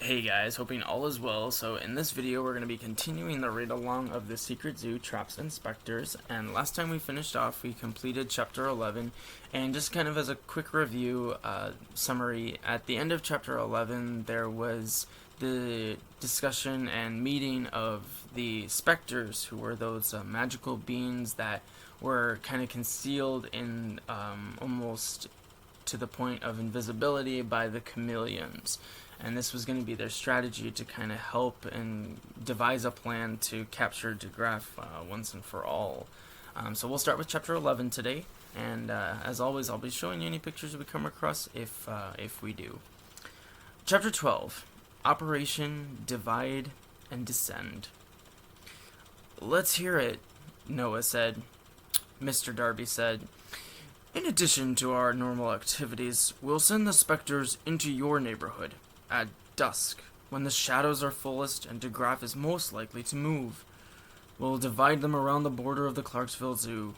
Hey guys, hoping all is well. So in this video we're going to be continuing the read along of the Secret Zoo Traps and Specters, and last time we finished off we completed chapter 11, and just kind of as a quick review summary, at the end of chapter 11 there was the discussion and meeting of the Specters, who were those magical beings that were kind of concealed in almost to the point of invisibility by the chameleons. And this was going to be their strategy to kind of help and devise a plan to capture Degraff once and for all. So we'll start with chapter 11 today, and as always I'll be showing you any pictures we come across if we do. Chapter 12, Operation Divide and Descend. "Let's hear it," Noah said. Mr. Darby said, "In addition to our normal activities, we'll send the Specters into your neighborhood at dusk, when the shadows are fullest and Degraff is most likely to move. We'll divide them around the border of the Clarksville Zoo.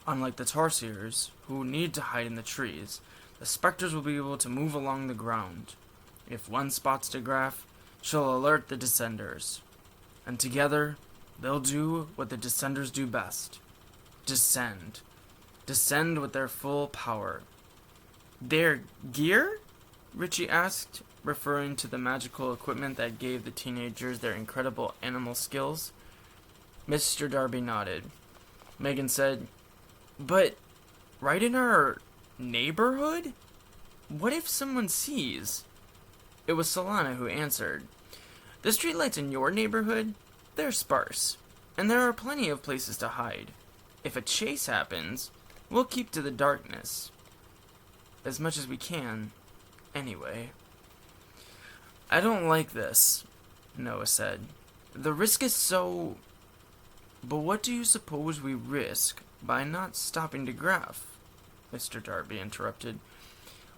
Unlike the Tarsiers, who need to hide in the trees, the Specters will be able to move along the ground. If one spots Degraff, she'll alert the Descenders. And together, they'll do what the Descenders do best. Descend. Descend with their full power." "Their gear?" Richie asked, referring to the magical equipment that gave the teenagers their incredible animal skills. Mr. Darby nodded. Megan said, "But right in our neighborhood? What if someone sees?" It was Solana who answered. "The streetlights in your neighborhood, they're sparse, and there are plenty of places to hide. If a chase happens, we'll keep to the darkness. As much as we can, anyway." "I don't like this," Noah said. "The risk is so... But what do you suppose we risk by not stopping Degraff?" Mr. Darby interrupted.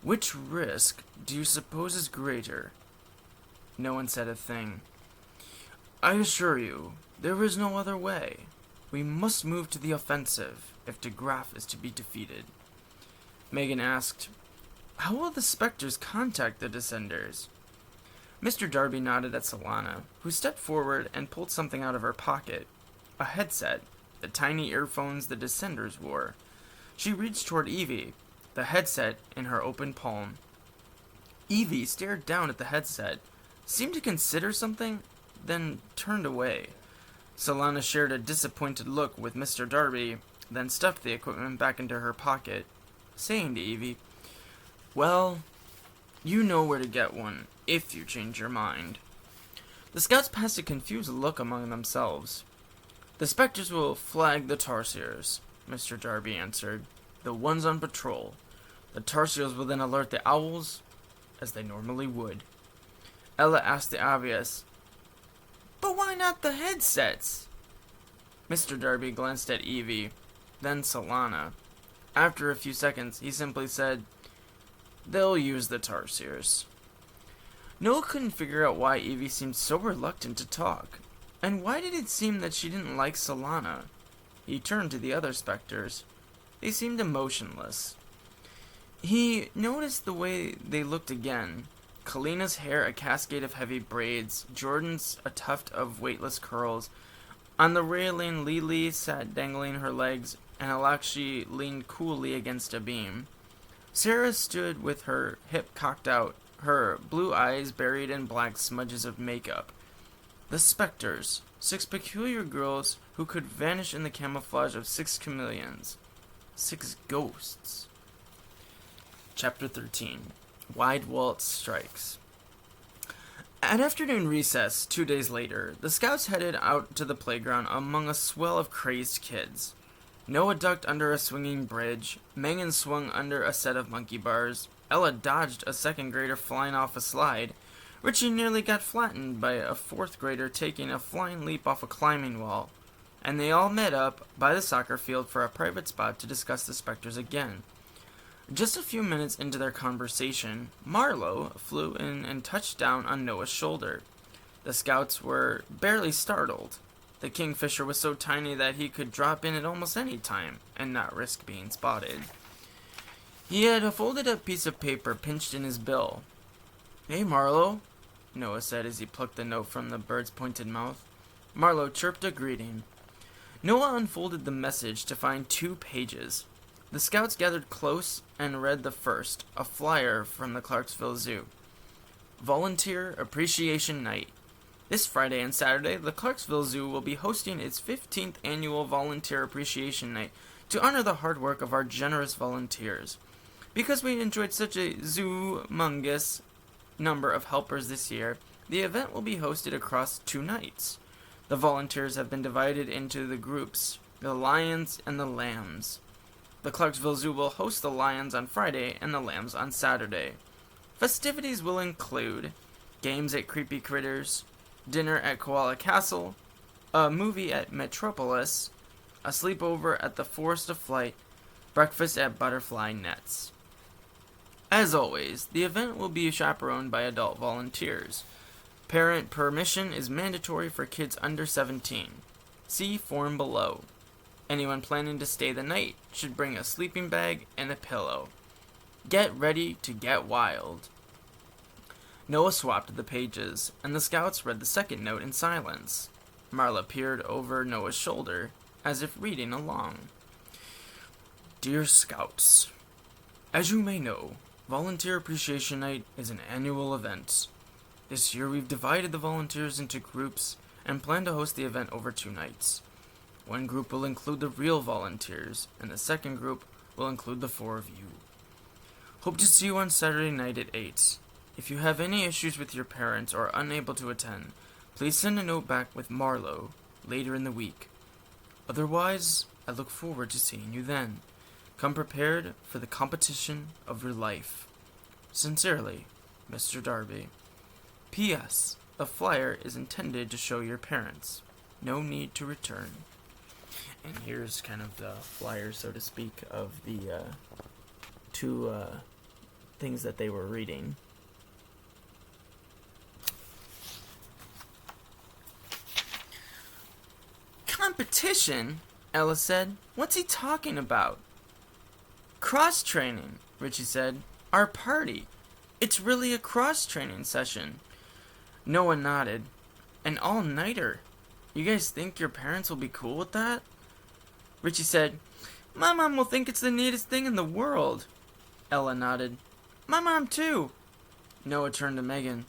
"Which risk do you suppose is greater?" No one said a thing. "I assure you, there is no other way. We must move to the offensive if Degraff is to be defeated." Megan asked, "How will the Specters contact the Descenders?" Mr. Darby nodded at Solana, who stepped forward and pulled something out of her pocket. A headset, the tiny earphones the Descenders wore. She reached toward Evie, the headset in her open palm. Evie stared down at the headset, seemed to consider something, then turned away. Solana shared a disappointed look with Mr. Darby, then stuffed the equipment back into her pocket, saying to Evie, "Well, you know where to get one, if you change your mind." The scouts passed a confused look among themselves. "The Specters will flag the Tarsiers," Mr. Darby answered. "The ones on patrol. The Tarsiers will then alert the owls, as they normally would." Ella asked the obvious, "But why not the headsets?" Mr. Darby glanced at Evie, then Solana. After a few seconds, he simply said, "They'll use the Tarsiers." Noah couldn't figure out why Evie seemed so reluctant to talk, and why did it seem that she didn't like Solana? He turned to the other Specters. They seemed emotionless. He noticed the way they looked again. Kalina's hair a cascade of heavy braids, Jordan's a tuft of weightless curls. On the railing, Lily sat dangling her legs, and Alakshi leaned coolly against a beam. Sarah stood with her hip cocked out, her blue eyes buried in black smudges of makeup. The Specters, 6 peculiar girls who could vanish in the camouflage of 6 chameleons. 6 ghosts. Chapter 13, Wide Walt Strikes. At afternoon recess, 2 days later, the scouts headed out to the playground among a swell of crazed kids. Noah ducked under a swinging bridge, Megan swung under a set of monkey bars, Ella dodged a 2nd grader flying off a slide, Richie nearly got flattened by a 4th grader taking a flying leap off a climbing wall, and they all met up by the soccer field for a private spot to discuss the Specters again. Just a few minutes into their conversation, Marlo flew in and touched down on Noah's shoulder. The scouts were barely startled. The kingfisher was so tiny that he could drop in at almost any time and not risk being spotted. He had a folded up piece of paper pinched in his bill. "Hey, Marlo," Noah said as he plucked the note from the bird's pointed mouth. Marlo chirped a greeting. Noah unfolded the message to find 2 pages. The scouts gathered close and read the first, a flyer from the Clarksville Zoo. Volunteer Appreciation Night. This Friday and Saturday, the Clarksville Zoo will be hosting its 15th annual Volunteer Appreciation Night to honor the hard work of our generous volunteers. Because we enjoyed such a zoomongous number of helpers this year, the event will be hosted across 2 nights. The volunteers have been divided into the groups, the lions and the lambs. The Clarksville Zoo will host the lions on Friday and the lambs on Saturday. Festivities will include games at Creepy Critters, dinner at Koala Castle, a movie at Metropolis, a sleepover at the Forest of Flight, breakfast at Butterfly Nets. As always, the event will be chaperoned by adult volunteers. Parent permission is mandatory for kids under 17. See form below. Anyone planning to stay the night should bring a sleeping bag and a pillow. Get ready to get wild. Noah swapped the pages, and the scouts read the second note in silence. Marla peered over Noah's shoulder, as if reading along. Dear Scouts, as you may know, Volunteer Appreciation Night is an annual event. This year we've divided the volunteers into groups and plan to host the event over 2 nights. One group will include the real volunteers, and the second group will include the 4 of you. Hope to see you on Saturday night at 8. If you have any issues with your parents or are unable to attend, please send a note back with Marlo later in the week. Otherwise, I look forward to seeing you then. Come prepared for the competition of your life. Sincerely, Mr. Darby. P.S. The flyer is intended to show your parents. No need to return. And here's kind of the flyer, so to speak, of the 2 things that they were reading. Competition? Ella said. What's he talking about? Cross-training, Richie said. Our party. It's really a cross-training session. Noah nodded. An all-nighter. You guys think your parents will be cool with that? Richie said, My mom will think it's the neatest thing in the world. Ella nodded. My mom too. Noah turned to Megan.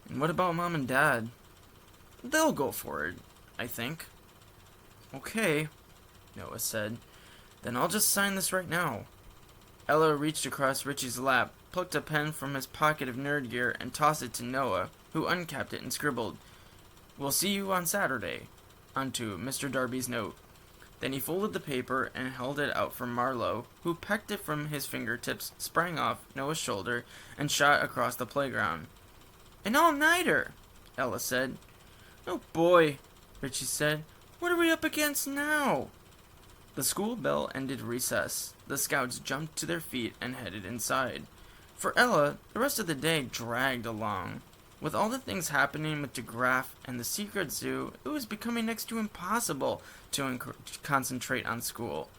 And what about Mom and Dad? They'll go for it, I think. Okay, Noah said. Then I'll just sign this right now. Ella reached across Richie's lap, plucked a pen from his pocket of nerd gear, and tossed it to Noah, who uncapped it and scribbled, We'll see you on Saturday, onto Mr. Darby's note. Then he folded the paper and held it out for Marlo, who pecked it from his fingertips, sprang off Noah's shoulder, and shot across the playground. An all-nighter, Ella said. Oh boy, Richie said. What are we up against now? The school bell ended recess. The scouts jumped to their feet and headed inside. For Ella, the rest of the day dragged along. With all the things happening with Degraff and the secret zoo, it was becoming next to impossible to concentrate on school.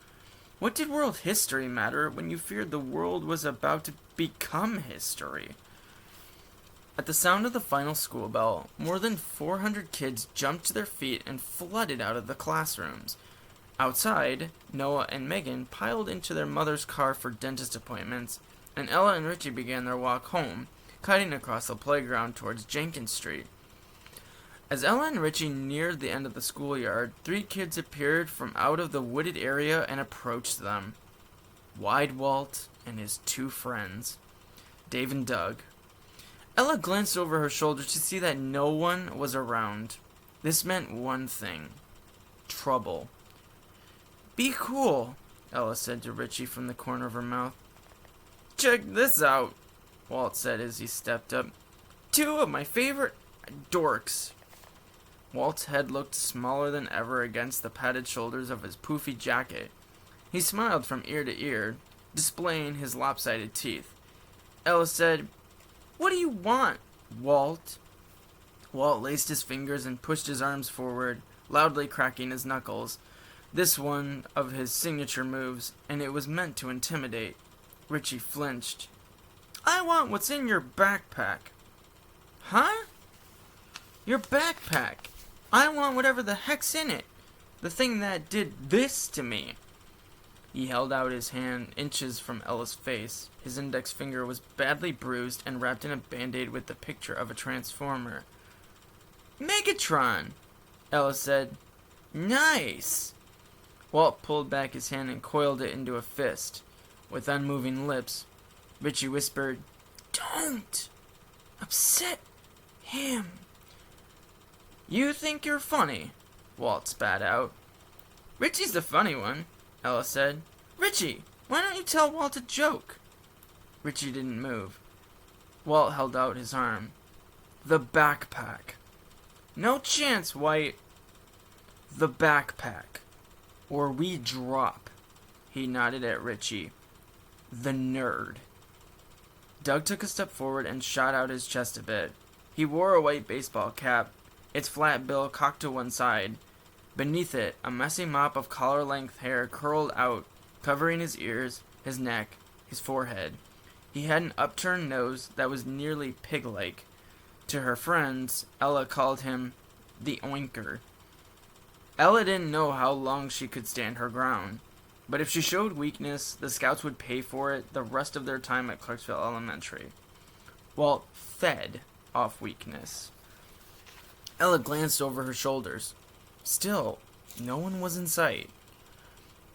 What did world history matter when you feared the world was about to become history? At the sound of the final school bell, more than 400 kids jumped to their feet and flooded out of the classrooms. Outside, Noah and Megan piled into their mother's car for dentist appointments, and Ella and Richie began their walk home, cutting across the playground towards Jenkins Street. As Ella and Richie neared the end of the schoolyard, 3 kids appeared from out of the wooded area and approached them. Wide Walt and his 2 friends, Dave and Doug. Ella glanced over her shoulder to see that no one was around. This meant one thing. Trouble. Be cool, Ella said to Richie from the corner of her mouth. Check this out, Walt said as he stepped up. 2 of my favorite dorks. Walt's head looked smaller than ever against the padded shoulders of his poofy jacket. He smiled from ear to ear, displaying his lopsided teeth. Ella said, What do you want, Walt? Walt laced his fingers and pushed his arms forward, loudly cracking his knuckles. This one of his signature moves, and it was meant to intimidate. Richie flinched. I want what's in your backpack. Huh? Your backpack. I want whatever the heck's in it. The thing that did this to me. He held out his hand inches from Ella's face. His index finger was badly bruised and wrapped in a band-aid with the picture of a transformer. Megatron, Ella said. Nice. Walt pulled back his hand and coiled it into a fist. With unmoving lips, Richie whispered, Don't upset him. You think you're funny, Walt spat out. Richie's the funny one, Ella said. Richie, why don't you tell Walt a joke? Richie didn't move. Walt held out his arm. The backpack. No chance, White. The backpack. Or we drop. He nodded at Richie. The nerd. Doug took a step forward and shot out his chest a bit. He wore a white baseball cap, its flat bill cocked to one side. Beneath it, a messy mop of collar-length hair curled out, covering his ears, his neck, his forehead. He had an upturned nose that was nearly pig-like. To her friends, Ella called him the Oinker. Ella didn't know how long she could stand her ground, but if she showed weakness, the scouts would pay for it the rest of their time at Clarksville Elementary. Walt fed off weakness. Ella glanced over her shoulders. Still, no one was in sight.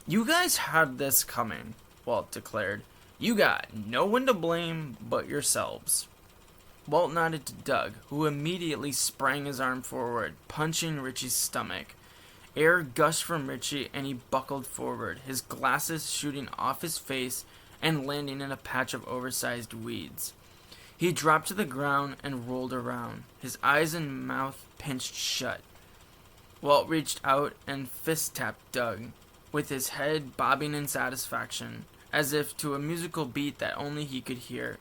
You guys had this coming, Walt declared. You got no one to blame but yourselves. Walt nodded to Doug, who immediately sprang his arm forward, punching Richie's stomach. Air gushed from Richie and he buckled forward, his glasses shooting off his face and landing in a patch of oversized weeds. He dropped to the ground and rolled around, his eyes and mouth pinched shut. Walt reached out and fist-tapped Doug, with his head bobbing in satisfaction, as if to a musical beat that only he could hear.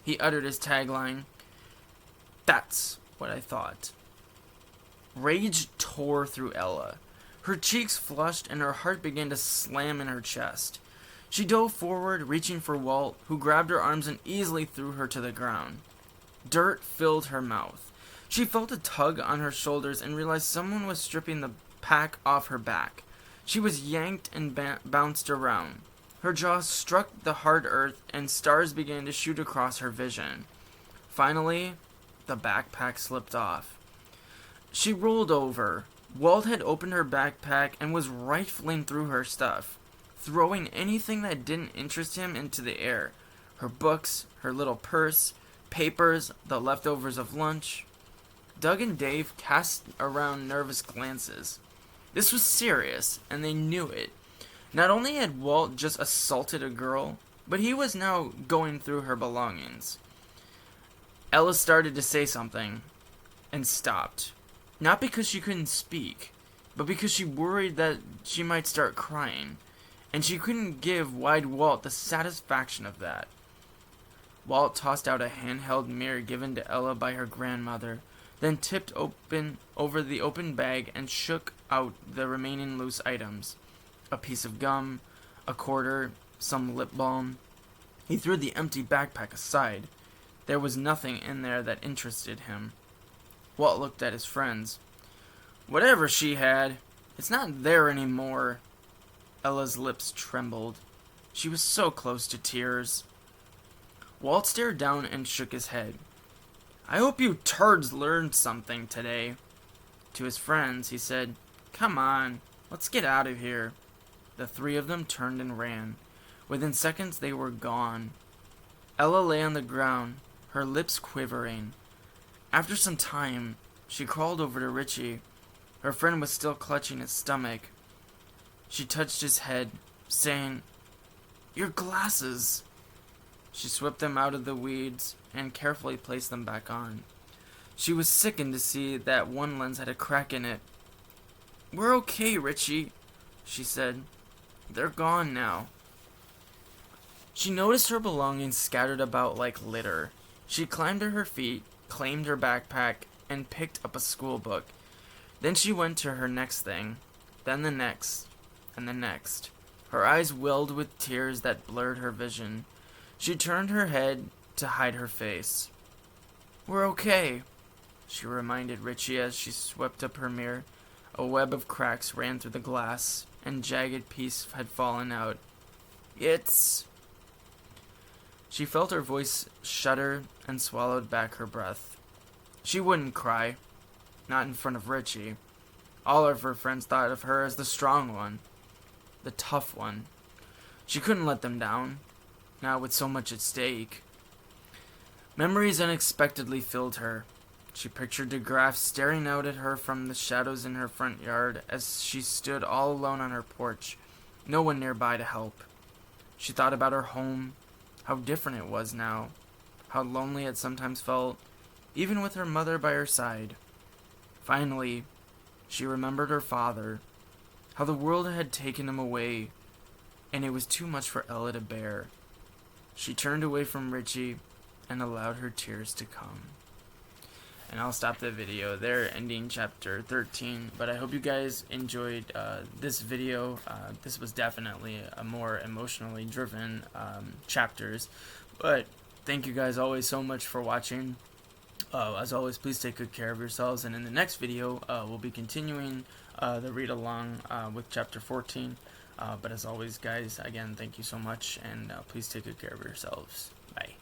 He uttered his tagline, That's what I thought. Rage tore through Ella. Her cheeks flushed and her heart began to slam in her chest. She dove forward, reaching for Walt, who grabbed her arms and easily threw her to the ground. Dirt filled her mouth. She felt a tug on her shoulders and realized someone was stripping the pack off her back. She was yanked and bounced around. Her jaw struck the hard earth and stars began to shoot across her vision. Finally, the backpack slipped off. She rolled over. Walt had opened her backpack and was rifling through her stuff, throwing anything that didn't interest him into the air. Her books, her little purse, papers, the leftovers of lunch. Doug and Dave cast around nervous glances. This was serious, and they knew it. Not only had Walt just assaulted a girl, but he was now going through her belongings. Ella started to say something, and stopped. Not because she couldn't speak, but because she worried that she might start crying, and she couldn't give Wide Walt the satisfaction of that. Walt tossed out a handheld mirror given to Ella by her grandmother, then tipped over the open bag and shook out the remaining loose items. A piece of gum, a quarter, some lip balm. He threw the empty backpack aside. There was nothing in there that interested him. Walt looked at his friends. Whatever she had, it's not there anymore. Ella's lips trembled. She was so close to tears. Walt stared down and shook his head. I hope you turds learned something today. To his friends, he said, Come on, let's get out of here. The three of them turned and ran. Within seconds, they were gone. Ella lay on the ground, her lips quivering. After some time, she crawled over to Richie. Her friend was still clutching his stomach. She touched his head, saying, Your glasses. She swept them out of the weeds and carefully placed them back on. She was sickened to see that one lens had a crack in it. We're okay, Richie, she said. They're gone now. She noticed her belongings scattered about like litter. She climbed to her feet, claimed her backpack, and picked up a school book. Then she went to her next thing, then the next, and the next. Her eyes welled with tears that blurred her vision. She turned her head to hide her face. We're okay, she reminded Richie as she swept up her mirror. A web of cracks ran through the glass, and jagged pieces had fallen out. It's... She felt her voice shudder and swallowed back her breath. She wouldn't cry. Not in front of Richie. All of her friends thought of her as the strong one. The tough one. She couldn't let them down. Not with so much at stake. Memories unexpectedly filled her. She pictured Degraff staring out at her from the shadows in her front yard as she stood all alone on her porch, no one nearby to help. She thought about her home, how different it was now, how lonely it sometimes felt, even with her mother by her side. Finally, she remembered her father, how the world had taken him away, and it was too much for Ella to bear. She turned away from Richie and allowed her tears to come. And I'll stop the video there, ending chapter 13. But I hope you guys enjoyed this video. This was definitely a more emotionally driven chapters. But thank you guys always so much for watching. As always, please take good care of yourselves. And in the next video, we'll be continuing the read-along with chapter 14. But as always, guys, again, thank you so much. And please take good care of yourselves. Bye.